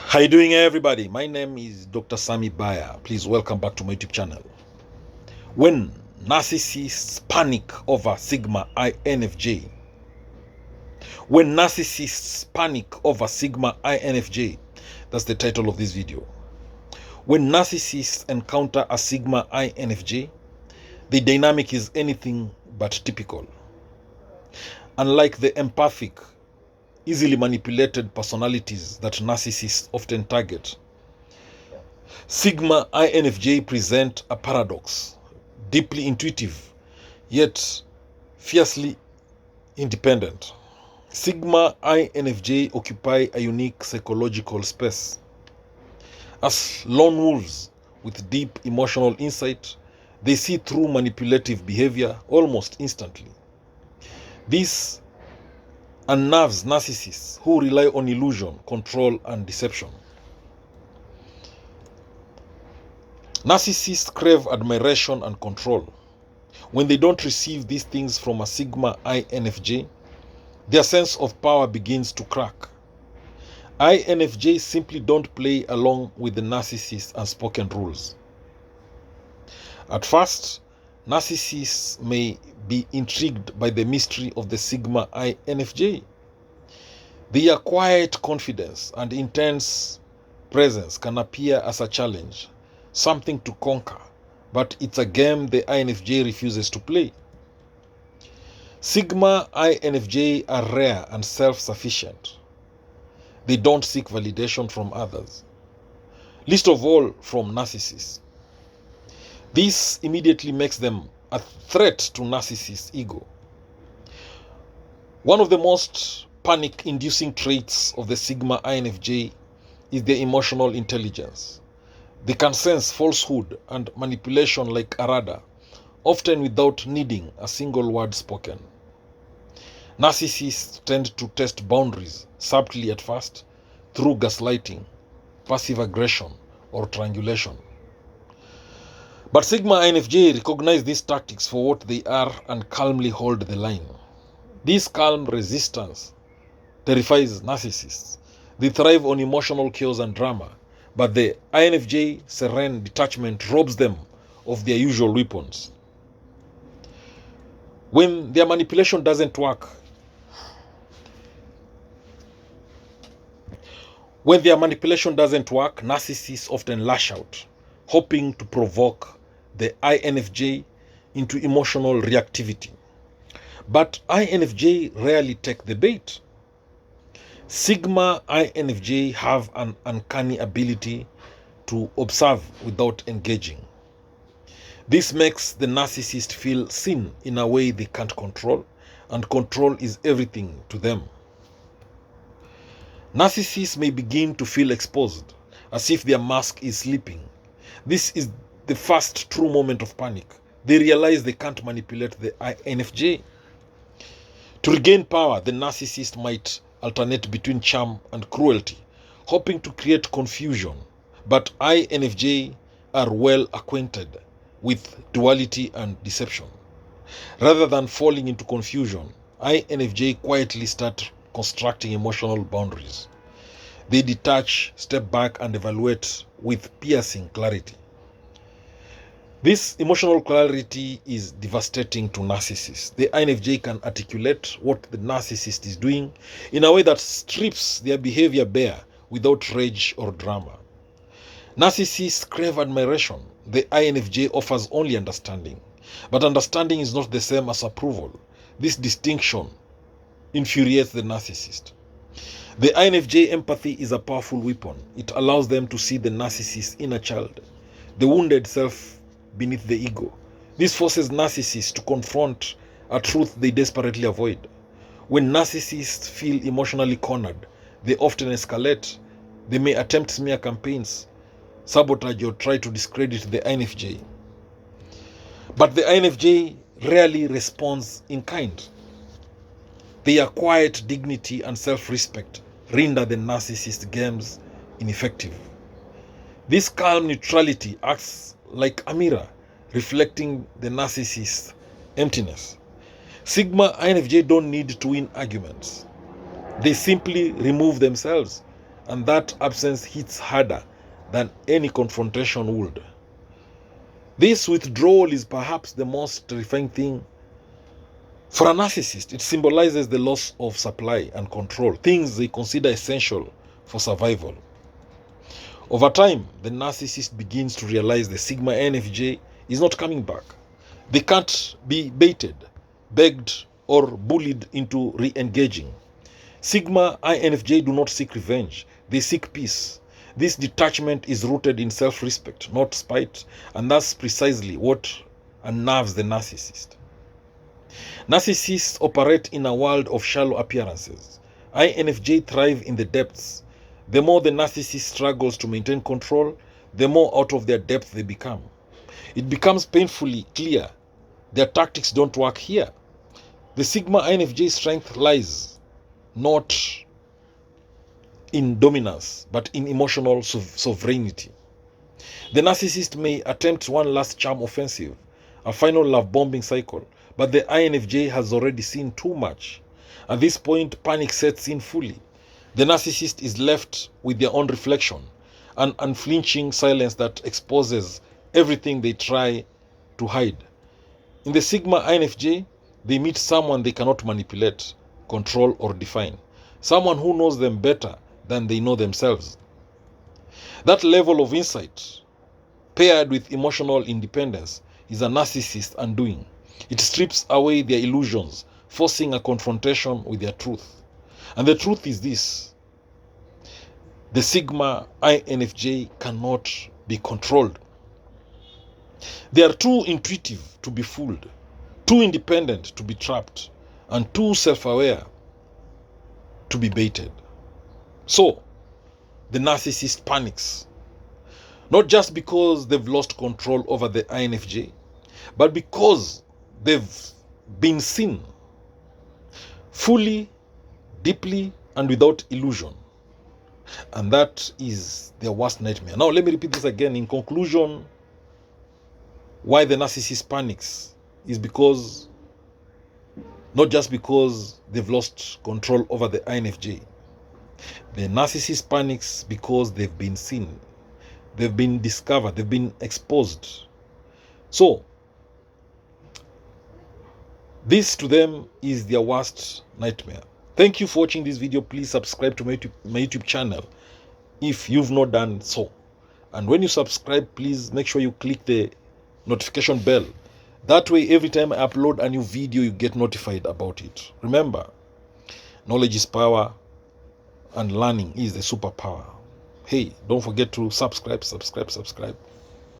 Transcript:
How you doing, everybody? My name is Dr. Sami Baya. Please welcome back to my YouTube channel. When narcissists panic over sigma INFJ. When narcissists panic over sigma INFJ. That's the title of this video. When narcissists encounter a sigma INFJ, the dynamic is anything but typical. Unlike the empathic, easily manipulated personalities that narcissists often target, sigma INFJ present a paradox, deeply intuitive, yet fiercely independent. Sigma INFJ occupy a unique psychological space. As lone wolves with deep emotional insight, they see through manipulative behavior almost instantly. This unnerves narcissists who rely on illusion, control, and deception. Narcissists crave admiration and control. When they don't receive these things from a sigma INFJ, their sense of power begins to crack. INFJ simply don't play along with the narcissist's unspoken rules. At first, narcissists may be intrigued by the mystery of the sigma INFJ. Their quiet confidence and intense presence can appear as a challenge, something to conquer, but it's a game the INFJ refuses to play. Sigma INFJ are rare and self-sufficient. They don't seek validation from others, least of all from narcissists. This immediately makes them a threat to narcissists' ego. One of the most panic-inducing traits of the sigma INFJ is their emotional intelligence. They can sense falsehood and manipulation like a radar, often without needing a single word spoken. Narcissists tend to test boundaries subtly at first through gaslighting, passive aggression, or triangulation. But sigma INFJ recognize these tactics for what they are and calmly hold the line. This calm resistance terrifies narcissists. They thrive on emotional chaos and drama, but the INFJ serene detachment robs them of their usual weapons. When their manipulation doesn't work, narcissists often lash out, hoping to provoke the INFJ into emotional reactivity. But INFJ rarely take the bait. Sigma INFJ have an uncanny ability to observe without engaging. This makes the narcissist feel seen in a way they can't control, and control is everything to them. Narcissists may begin to feel exposed, as if their mask is slipping. This is the first true moment of panic. They realize they can't manipulate the INFJ. To regain power, the narcissist might alternate between charm and cruelty, hoping to create confusion. But INFJ are well acquainted with duality and deception. Rather than falling into confusion, INFJ quietly start constructing emotional boundaries. They detach, step back, and evaluate with piercing clarity. This emotional clarity is devastating to narcissists. The INFJ can articulate what the narcissist is doing in a way that strips their behavior bare without rage or drama. Narcissists crave admiration. The INFJ offers only understanding. But understanding is not the same as approval. This distinction infuriates the narcissist. The INFJ empathy is a powerful weapon. It allows them to see the narcissist's inner child, the wounded self beneath the ego. This forces narcissists to confront a truth they desperately avoid. When narcissists feel emotionally cornered, they often escalate. They may attempt smear campaigns, sabotage, or try to discredit the INFJ. But the INFJ rarely responds in kind. Their quiet dignity and self-respect render the narcissist games ineffective. This calm neutrality acts like a mirror, reflecting the narcissist's emptiness. Sigma INFJ don't need to win arguments. They simply remove themselves and that absence hits harder than any confrontation would. This withdrawal is perhaps the most terrifying thing. For a narcissist, it symbolizes the loss of supply and control, things they consider essential for survival. Over time, the narcissist begins to realize the Sigma INFJ is not coming back. They can't be baited, begged, or bullied into re-engaging. Sigma INFJ do not seek revenge, they seek peace. This detachment is rooted in self-respect, not spite, and that's precisely what unnerves the narcissist. Narcissists operate in a world of shallow appearances. INFJ thrive in the depths. The more the narcissist struggles to maintain control, the more out of their depth they become. It becomes painfully clear their tactics don't work here. The Sigma INFJ strength lies not in dominance, but in emotional sovereignty. The narcissist may attempt one last charm offensive, a final love bombing cycle, but the INFJ has already seen too much. At this point, panic sets in fully. The narcissist is left with their own reflection, an unflinching silence that exposes everything they try to hide. In the Sigma INFJ, they meet someone they cannot manipulate, control, or define. Someone who knows them better than they know themselves. That level of insight, paired with emotional independence, is a narcissist undoing. It strips away their illusions, forcing a confrontation with their truth. And the truth is this: the Sigma INFJ cannot be controlled. They are too intuitive to be fooled, too independent to be trapped, and too self-aware to be baited. So, the narcissist panics, not just because they've lost control over the INFJ, but because they've been seen fully, deeply, and without illusion. And that is their worst nightmare. Now, let me repeat this again. In conclusion, why the narcissist panics is because, not just because they've lost control over the INFJ. The narcissist panics because they've been seen, they've been discovered, they've been exposed. So, this to them is their worst nightmare. Thank you for watching this video. Please subscribe to my YouTube channel if you've not done so. And when you subscribe, please make sure you click the notification bell. That way, every time I upload a new video, you get notified about it. Remember, knowledge is power and learning is the superpower. Hey, don't forget to subscribe.